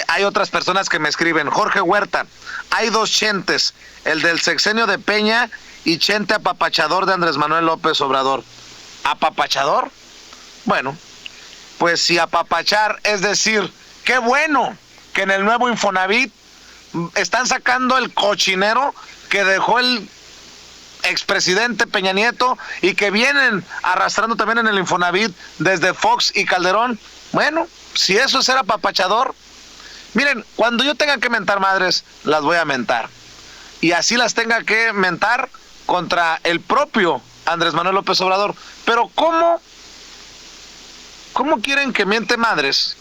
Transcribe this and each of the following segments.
Hay otras personas que me escriben. Jorge Huerta, hay dos Chentes, el del sexenio de Peña y Chente apapachador de Andrés Manuel López Obrador. ¿Apapachador? Bueno, pues si apapachar es decir, qué bueno que en el nuevo Infonavit están sacando el cochinero que dejó el expresidente Peña Nieto y que vienen arrastrando también en el Infonavit desde Fox y Calderón. Bueno, si eso es ser apapachador, miren, cuando yo tenga que mentar madres, las voy a mentar. Y así las tenga que mentar contra el propio Andrés Manuel López Obrador. Pero ¿cómo quieren que miente madres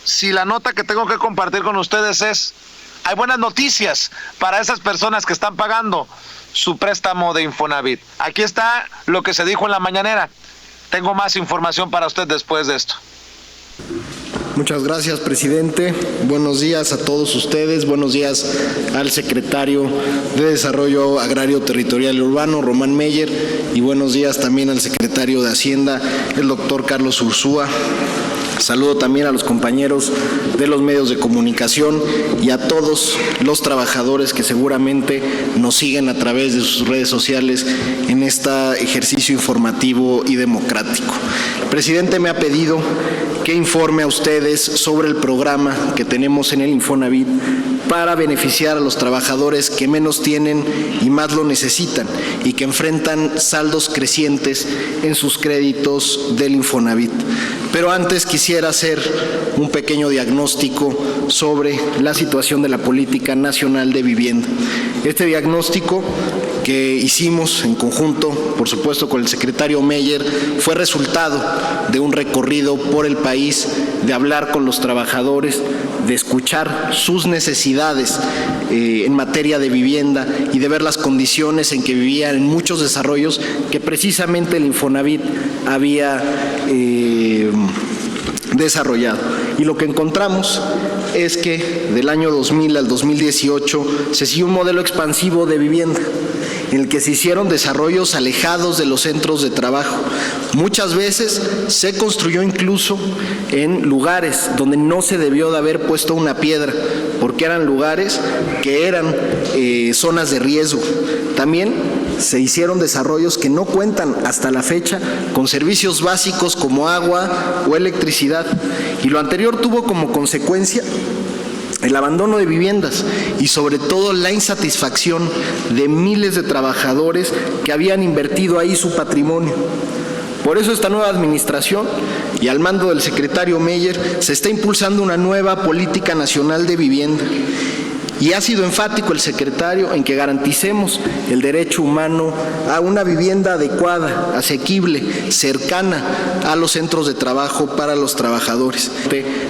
si la nota que tengo que compartir con ustedes es: hay buenas noticias para esas personas que están pagando su préstamo de Infonavit? Aquí está lo que se dijo en la mañanera. Tengo más información para usted después de esto. Muchas gracias, presidente. Buenos días a todos ustedes. Buenos días al secretario de Desarrollo Agrario, Territorial y Urbano, Román Meyer, y buenos días también al secretario de Hacienda, el doctor Carlos Ursúa. Saludo también a los compañeros de los medios de comunicación y a todos los trabajadores que seguramente nos siguen a través de sus redes sociales en este ejercicio informativo y democrático. El presidente me ha pedido que informe a ustedes sobre el programa que tenemos en el Infonavit para beneficiar a los trabajadores que menos tienen y más lo necesitan y que enfrentan saldos crecientes en sus créditos del Infonavit. Pero antes quisiera hacer un pequeño diagnóstico sobre la situación de la política nacional de vivienda. Este diagnóstico que hicimos en conjunto, por supuesto, con el secretario Meyer, fue resultado de un recorrido por el país, de hablar con los trabajadores, de escuchar sus necesidades en materia de vivienda y de ver las condiciones en que vivían en muchos desarrollos que precisamente el Infonavit había desarrollado. Y lo que encontramos es que del año 2000 al 2018 se siguió un modelo expansivo de vivienda en el que se hicieron desarrollos alejados de los centros de trabajo. Muchas veces se construyó incluso en lugares donde no se debió de haber puesto una piedra, porque eran lugares que eran zonas de riesgo. También se hicieron desarrollos que no cuentan hasta la fecha con servicios básicos como agua o electricidad. Y lo anterior tuvo como consecuencia el abandono de viviendas y sobre todo la insatisfacción de miles de trabajadores que habían invertido ahí su patrimonio. Por eso esta nueva administración y al mando del secretario Meyer se está impulsando una nueva política nacional de vivienda. Y ha sido enfático el secretario en que garanticemos el derecho humano a una vivienda adecuada, asequible, cercana a los centros de trabajo para los trabajadores.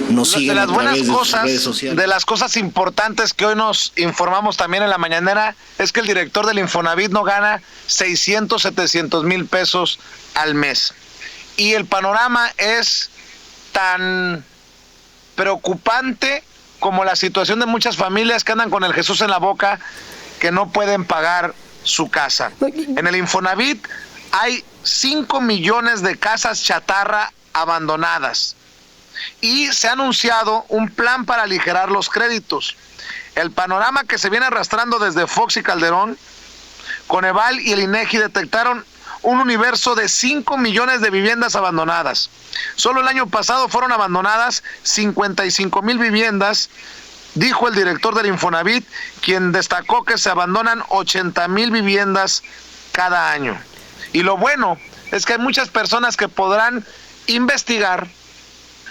Nos siguen a través de sus redes sociales. De las cosas importantes que hoy nos informamos también en la mañanera es que el director del Infonavit no gana 600, 700 mil pesos al mes. Y el panorama es tan preocupante como la situación de muchas familias que andan con el Jesús en la boca, que no pueden pagar su casa. En el Infonavit hay 5 millones de casas chatarra abandonadas y se ha anunciado un plan para aligerar los créditos. El panorama que se viene arrastrando desde Fox y Calderón, Coneval y el INEGI detectaron un universo de 5 millones de viviendas abandonadas. Solo el año pasado fueron abandonadas 55,000 viviendas, dijo el director del Infonavit, quien destacó que se abandonan 80,000 viviendas cada año. Y lo bueno es que hay muchas personas que podrán investigar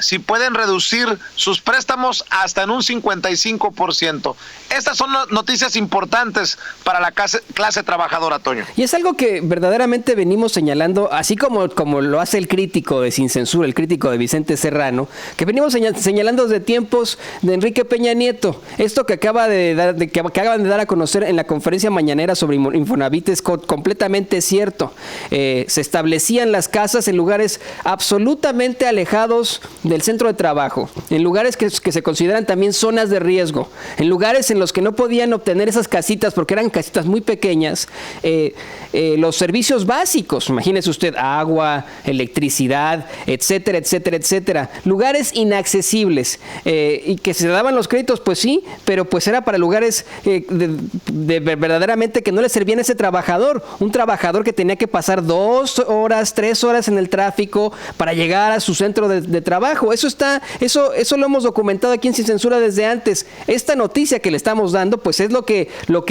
si pueden reducir sus préstamos hasta en un 55%. Estas son noticias importantes para la clase trabajadora, Toño. Y es algo que verdaderamente venimos señalando, así como lo hace el crítico de Sin Censura, el crítico de Vicente Serrano, que venimos señalando desde tiempos de Enrique Peña Nieto. Esto que acaban de dar a conocer en la conferencia mañanera sobre Infonavit es completamente cierto. Se establecían las casas en lugares absolutamente alejados del centro de trabajo, en lugares que se consideran también zonas de riesgo, en lugares en los que no podían obtener esas casitas porque eran casitas muy pequeñas, los servicios básicos, imagínese usted, agua, electricidad, etcétera, etcétera, etcétera, lugares inaccesibles, y que se daban los créditos, pues sí, pero pues era para lugares de verdaderamente que no le servían a ese trabajador, un trabajador que tenía que pasar 2 horas, 3 horas en el tráfico para llegar a su centro de trabajo. Eso lo hemos documentado aquí en Sin Censura desde antes. Esta noticia que le estamos dando, pues es lo que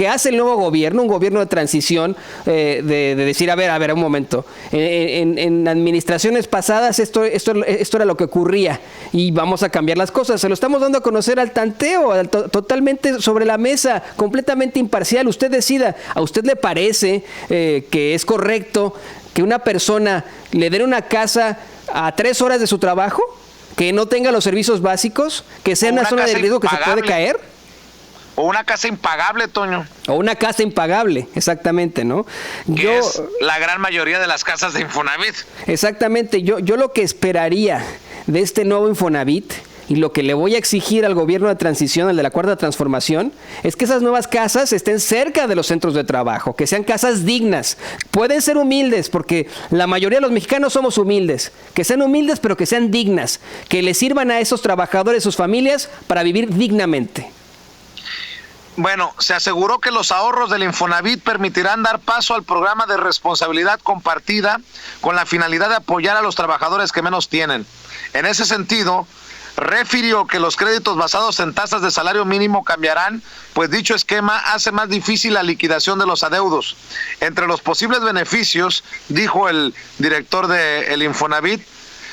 hace el nuevo gobierno, un gobierno de transición, de decir, a ver, un momento, en administraciones pasadas esto era lo que ocurría y vamos a cambiar las cosas. Se lo estamos dando a conocer al tanteo, totalmente sobre la mesa, completamente imparcial. Usted decida, ¿a usted le parece que es correcto que una persona le den una casa a 3 horas de su trabajo, que no tenga los servicios básicos, que sea una zona de riesgo que se puede caer? O una casa impagable, Toño. O una casa impagable, exactamente, ¿no? Que es la gran mayoría de las casas de Infonavit. Exactamente, yo lo que esperaría de este nuevo Infonavit y lo que le voy a exigir al gobierno de transición, al de la Cuarta Transformación, es que esas nuevas casas estén cerca de los centros de trabajo, que sean casas dignas. Pueden ser humildes, porque la mayoría de los mexicanos somos humildes. Que sean humildes, pero que sean dignas, que les sirvan a esos trabajadores, sus familias, para vivir dignamente. Bueno, se aseguró que los ahorros del Infonavit permitirán dar paso al programa de responsabilidad compartida con la finalidad de apoyar a los trabajadores que menos tienen. En ese sentido, refirió que los créditos basados en tasas de salario mínimo cambiarán, pues dicho esquema hace más difícil la liquidación de los adeudos. Entre los posibles beneficios, dijo el director del Infonavit,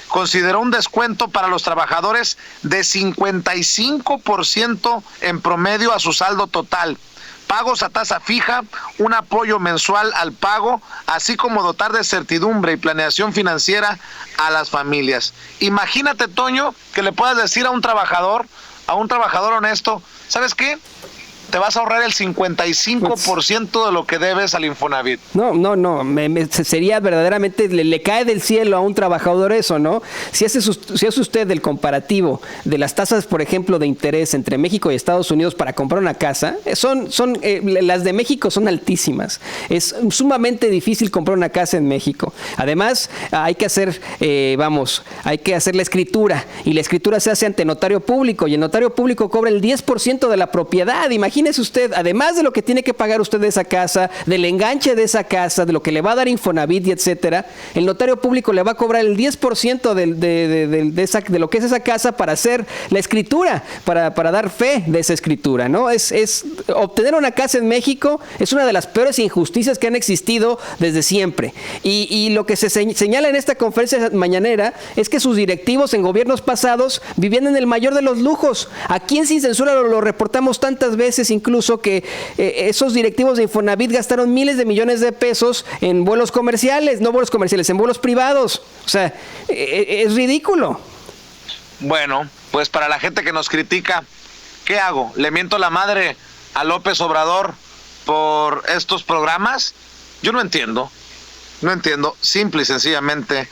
consideró un descuento para los trabajadores de 55% en promedio a su saldo total, pagos a tasa fija, un apoyo mensual al pago, así como dotar de certidumbre y planeación financiera a las familias. Imagínate, Toño, que le puedas decir a un trabajador honesto, ¿sabes qué? Te vas a ahorrar el 55% de lo que debes al Infonavit. No, sería verdaderamente, le cae del cielo a un trabajador eso, ¿no? Si hace usted el comparativo de las tasas, por ejemplo, de interés entre México y Estados Unidos para comprar una casa, las de México son altísimas. Es sumamente difícil comprar una casa en México. Además, hay que hacer la escritura, y la escritura se hace ante notario público, y el notario público cobra el 10% de la propiedad. Imagínese usted, además de lo que tiene que pagar usted de esa casa, del enganche de esa casa, de lo que le va a dar Infonavit y etcétera, el notario público le va a cobrar el 10% de lo que es esa casa para hacer la escritura, para dar fe de esa escritura, ¿no? Obtener una casa en México es una de las peores injusticias que han existido desde siempre. Y lo que se señala en esta conferencia mañanera es que sus directivos en gobiernos pasados vivían en el mayor de los lujos. Aquí en Sin Censura lo reportamos tantas veces, incluso que esos directivos de Infonavit gastaron miles de millones de pesos en vuelos comerciales, en vuelos privados. O sea, es ridículo. Bueno, pues para la gente que nos critica, ¿qué hago? ¿Le miento la madre a López Obrador por estos programas? Yo no entiendo, simple y sencillamente